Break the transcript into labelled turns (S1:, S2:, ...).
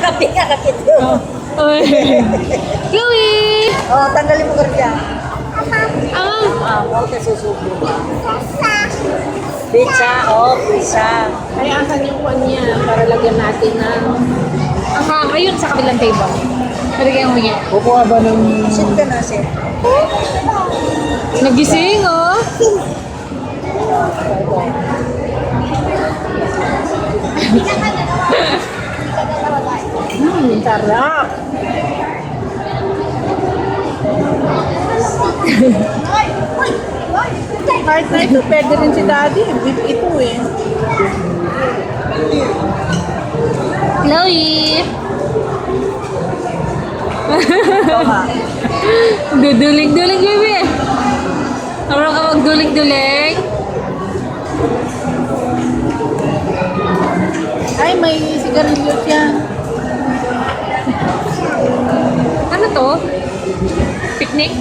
S1: Kapi ka, kakit.
S2: Oy. Chloe!
S1: Oh, tanggalin mo ka rin yan.
S2: Ah,
S1: Huwag ka susubo. Pizza, oh, pizza.
S2: ay asan yung kwan niya para lagyan natin ng... ayun sa kabilang table. Palagyan mo niya.
S3: Kukuha ba ng...
S1: Sit ka na, sit.
S2: Nagising, oh.
S1: Sarap.
S4: Kahit na ito, pwede rin si daddy. Beef ito eh.
S2: Chloe!
S1: Ito ha.
S2: Dudulig-dulig, baby. Marunong ka magdulig-dulig?
S4: Ay, may sigarilyo siya.
S2: Ano to? Picnic?